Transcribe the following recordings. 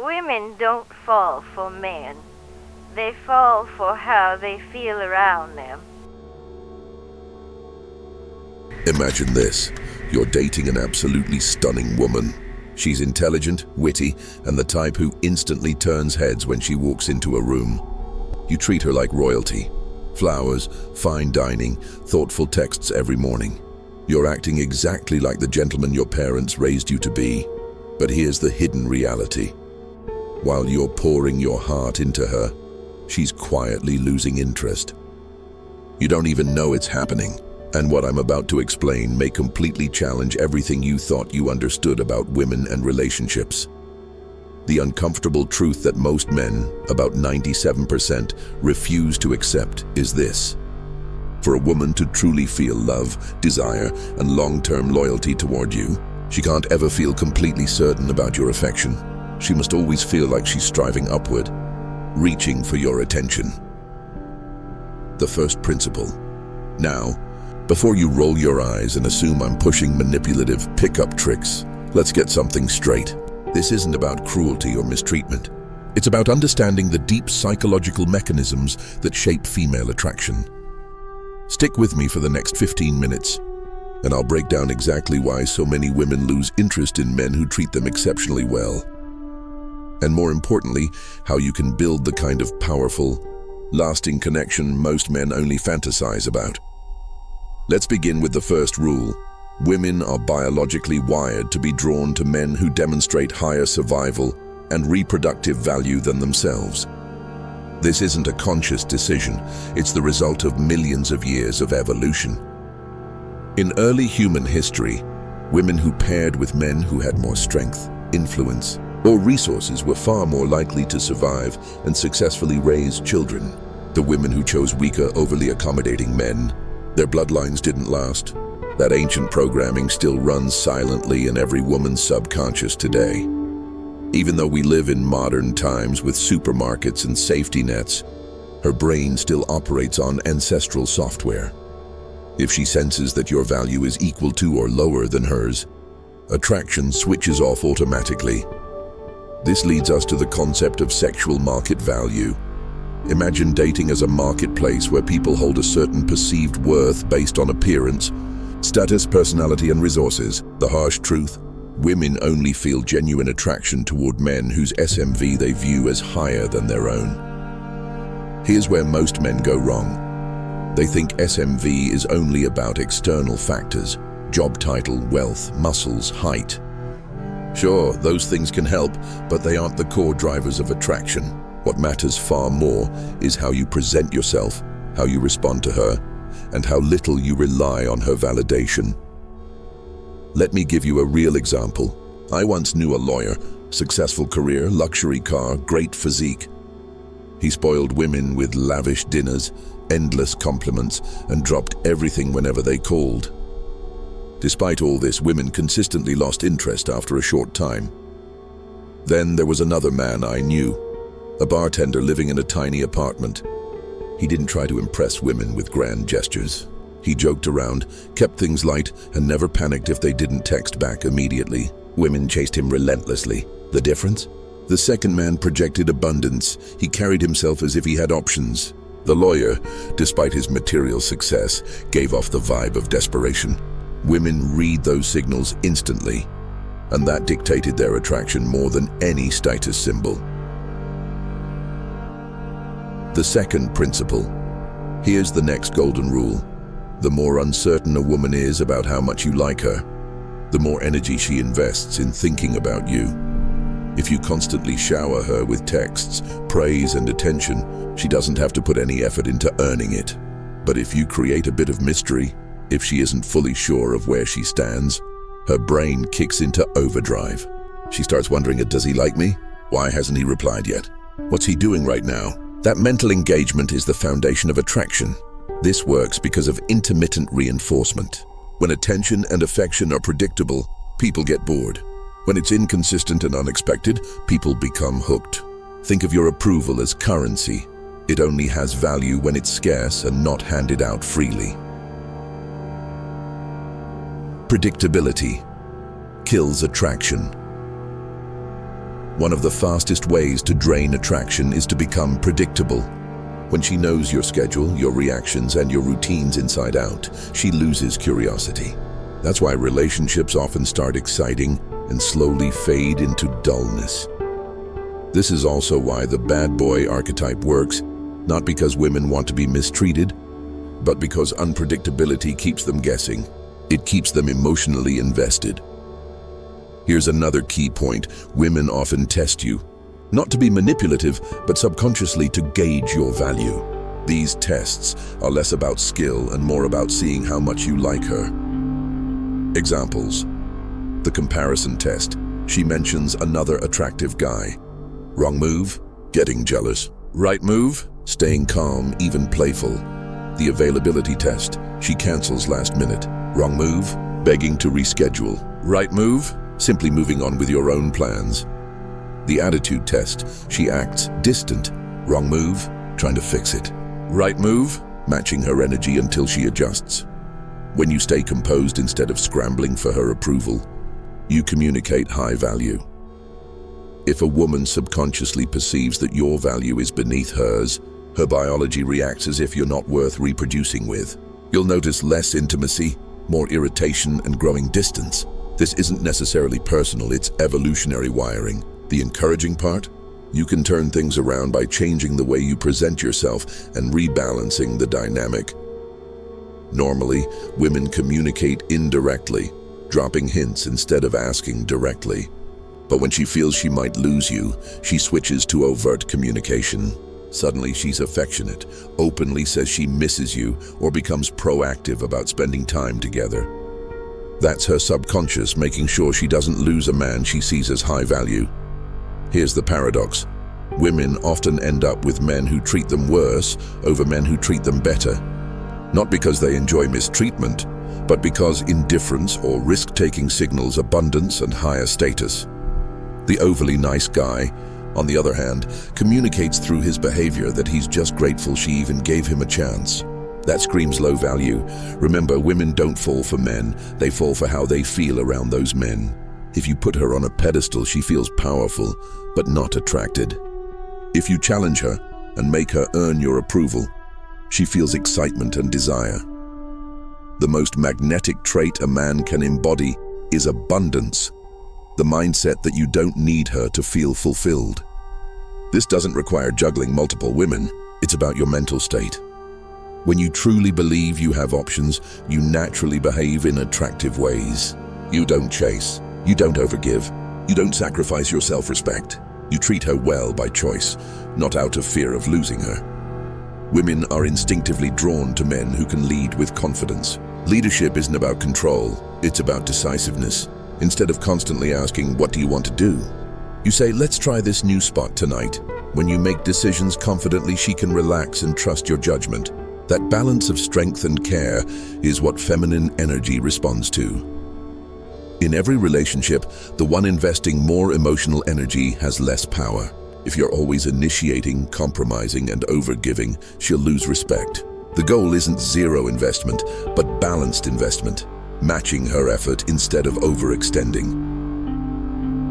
Women don't fall for men. They fall for how they feel around them. Imagine this. You're dating an absolutely stunning woman. She's intelligent, witty, and the type who instantly turns heads when she walks into a room. You treat her like royalty. Flowers, fine dining, thoughtful texts every morning. You're acting exactly like the gentleman your parents raised you to be. But here's the hidden reality. While you're pouring your heart into her, she's quietly losing interest. You don't even know it's happening, and what I'm about to explain may completely challenge everything you thought you understood about women and relationships. The uncomfortable truth that most men, about 97%, refuse to accept is this. For a woman to truly feel love, desire, and long-term loyalty toward you, she can't ever feel completely certain about your affection. She must always feel like she's striving upward, reaching for your attention. The first principle. Now, before you roll your eyes and assume I'm pushing manipulative pickup tricks, let's get something straight. This isn't about cruelty or mistreatment. It's about understanding the deep psychological mechanisms that shape female attraction. Stick with me for the next 15 minutes, and I'll break down exactly why so many women lose interest in men who treat them exceptionally well. And more importantly, how you can build the kind of powerful, lasting connection most men only fantasize about. Let's begin with the first rule. Women are biologically wired to be drawn to men who demonstrate higher survival and reproductive value than themselves. This isn't a conscious decision, it's the result of millions of years of evolution. In early human history, women who paired with men who had more strength, influence, or resources were far more likely to survive and successfully raise children. The women who chose weaker, overly accommodating men, their bloodlines didn't last. That ancient programming still runs silently in every woman's subconscious today. Even though we live in modern times with supermarkets and safety nets, her brain still operates on ancestral software. If she senses that your value is equal to or lower than hers, attraction switches off automatically. This leads us to the concept of sexual market value. Imagine dating as a marketplace where people hold a certain perceived worth based on appearance, status, personality, and resources. The harsh truth: women only feel genuine attraction toward men whose SMV they view as higher than their own. Here's where most men go wrong. They think SMV is only about external factors: job title, wealth, muscles, height. Sure, those things can help, but they aren't the core drivers of attraction. What matters far more is how you present yourself, how you respond to her, and how little you rely on her validation. Let me give you a real example. I once knew a lawyer, successful career, luxury car, great physique. He spoiled women with lavish dinners, endless compliments, and dropped everything whenever they called. Despite all this, women consistently lost interest after a short time. Then there was another man I knew, a bartender living in a tiny apartment. He didn't try to impress women with grand gestures. He joked around, kept things light, and never panicked if they didn't text back immediately. Women chased him relentlessly. The difference? The second man projected abundance. He carried himself as if he had options. The lawyer, despite his material success, gave off the vibe of desperation. Women read those signals instantly, and that dictated their attraction more than any status symbol. The second principle. Here's the next golden rule. The more uncertain a woman is about how much you like her, the more energy she invests in thinking about you. If you constantly shower her with texts, praise, and attention, she doesn't have to put any effort into earning it. But if you create a bit of mystery, if she isn't fully sure of where she stands, her brain kicks into overdrive. She starts wondering, does he like me? Why hasn't he replied yet? What's he doing right now? That mental engagement is the foundation of attraction. This works because of intermittent reinforcement. When attention and affection are predictable, people get bored. When it's inconsistent and unexpected, people become hooked. Think of your approval as currency. It only has value when it's scarce and not handed out freely. Predictability kills attraction. One of the fastest ways to drain attraction is to become predictable. When she knows your schedule, your reactions, and your routines inside out, she loses curiosity. That's why relationships often start exciting and slowly fade into dullness. This is also why the bad boy archetype works, not because women want to be mistreated, but because unpredictability keeps them guessing. It keeps them emotionally invested. Here's another key point. Women often test you, not to be manipulative, but subconsciously to gauge your value. These tests are less about skill and more about seeing how much you like her. Examples. The comparison test. She mentions another attractive guy. Wrong move? Getting jealous. Right move? Staying calm, even playful. The availability test. She cancels last minute. Wrong move? Begging to reschedule. Right move? Simply moving on with your own plans. The attitude test. She acts distant. Wrong move? Trying to fix it. Right move? Matching her energy until she adjusts. When you stay composed instead of scrambling for her approval, you communicate high value. If a woman subconsciously perceives that your value is beneath hers, her biology reacts as if you're not worth reproducing with. You'll notice less intimacy, more irritation, and growing distance. This isn't necessarily personal, it's evolutionary wiring. The encouraging part? You can turn things around by changing the way you present yourself and rebalancing the dynamic. Normally, women communicate indirectly, dropping hints instead of asking directly. But when she feels she might lose you, she switches to overt communication. Suddenly she's affectionate, openly says she misses you, or becomes proactive about spending time together. That's her subconscious making sure she doesn't lose a man she sees as high value. Here's the paradox. Women often end up with men who treat them worse over men who treat them better. Not because they enjoy mistreatment, but because indifference or risk-taking signals abundance and higher status. The overly nice guy, on the other hand, communicates through his behavior that he's just grateful she even gave him a chance. That screams low value. Remember, women don't fall for men, they fall for how they feel around those men. If you put her on a pedestal, she feels powerful, but not attracted. If you challenge her and make her earn your approval, she feels excitement and desire. The most magnetic trait a man can embody is abundance, the mindset that you don't need her to feel fulfilled. This doesn't require juggling multiple women, it's about your mental state. When you truly believe you have options, you naturally behave in attractive ways. You don't chase, you don't overgive, you don't sacrifice your self-respect. You treat her well by choice, not out of fear of losing her. Women are instinctively drawn to men who can lead with confidence. Leadership isn't about control, it's about decisiveness. Instead of constantly asking, "What do you want to do?" you say, "Let's try this new spot tonight." When you make decisions confidently, she can relax and trust your judgment. That balance of strength and care is what feminine energy responds to. In every relationship, the one investing more emotional energy has less power. If you're always initiating, compromising, and overgiving, she'll lose respect. The goal isn't zero investment, but balanced investment, matching her effort instead of overextending.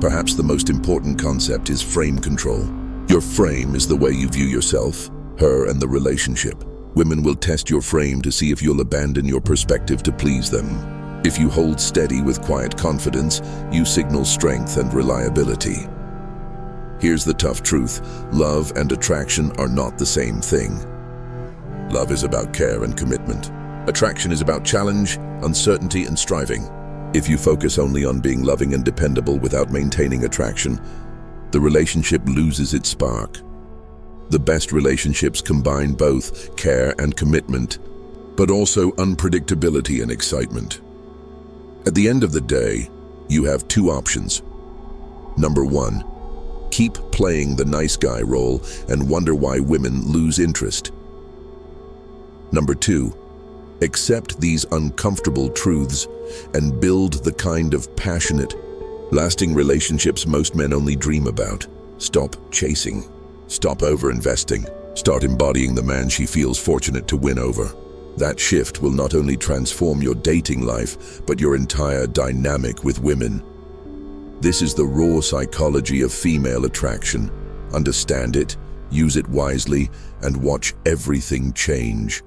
Perhaps the most important concept is frame control. Your frame is the way you view yourself, her, and the relationship. Women will test your frame to see if you'll abandon your perspective to please them. If you hold steady with quiet confidence, you signal strength and reliability. Here's the tough truth. Love and attraction are not the same thing. Love is about care and commitment. Attraction is about challenge, uncertainty, and striving. If you focus only on being loving and dependable without maintaining attraction, the relationship loses its spark. The best relationships combine both care and commitment, but also unpredictability and excitement. At the end of the day, you have two options. Number one, keep playing the nice guy role and wonder why women lose interest. Number two, accept these uncomfortable truths and build the kind of passionate, lasting relationships most men only dream about. Stop chasing. Stop over-investing. Start embodying the man she feels fortunate to win over. That shift will not only transform your dating life, but your entire dynamic with women. This is the raw psychology of female attraction. Understand it, use it wisely, and watch everything change.